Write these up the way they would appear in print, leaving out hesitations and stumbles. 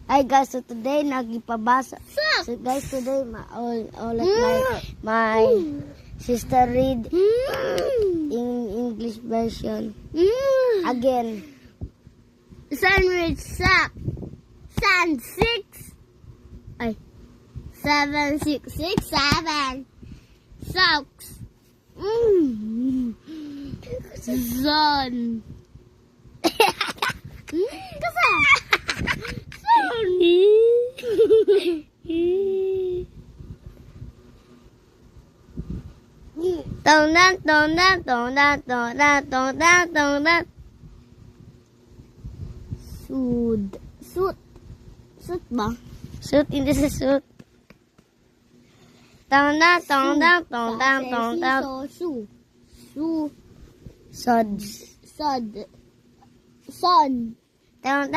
Hi guys, so today nagipabasa. So guys, today all let my sister read in English version again. Sandwich sack. Sand 6. Ay. 7, 6, 6, 7. Socks. Zon. Kasi. Zon. Tong. Suit ba? Suit, hindi sa suit. Tong. Sods. Son. Tong.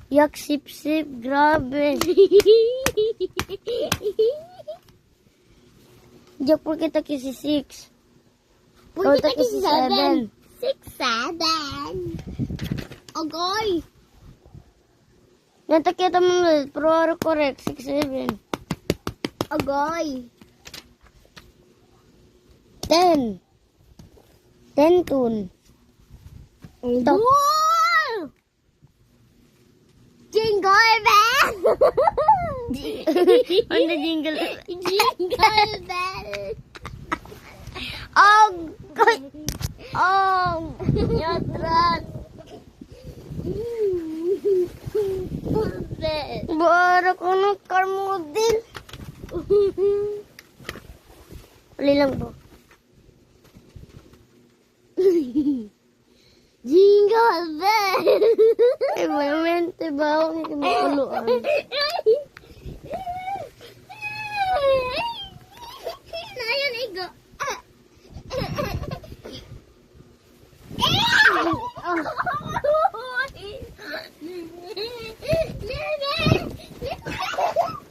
Yak, sip, grabe. Diyak po kita kisi 6. Pwede Kita ka kisi 7. 7. 6, 7. Agoy. Nanta kita mo, pero correct, 6, 7. Agoy. 10. 10 tun. Top. Wow! Jingle bell! Ano jingle? Jingle bell! Oh, God! Oh, yatran. Bara ko ng car model. Uli lang po. Jingle bell! Ay, mayamente ba ako hindi makuluan? Nayan, igo.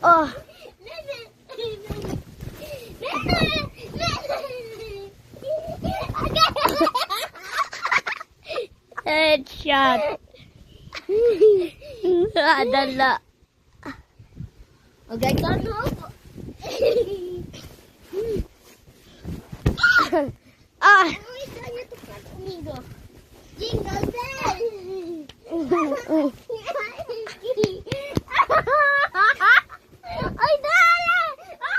Oh, headshot. Adala. Okay, ano? Ah! Jingle bell!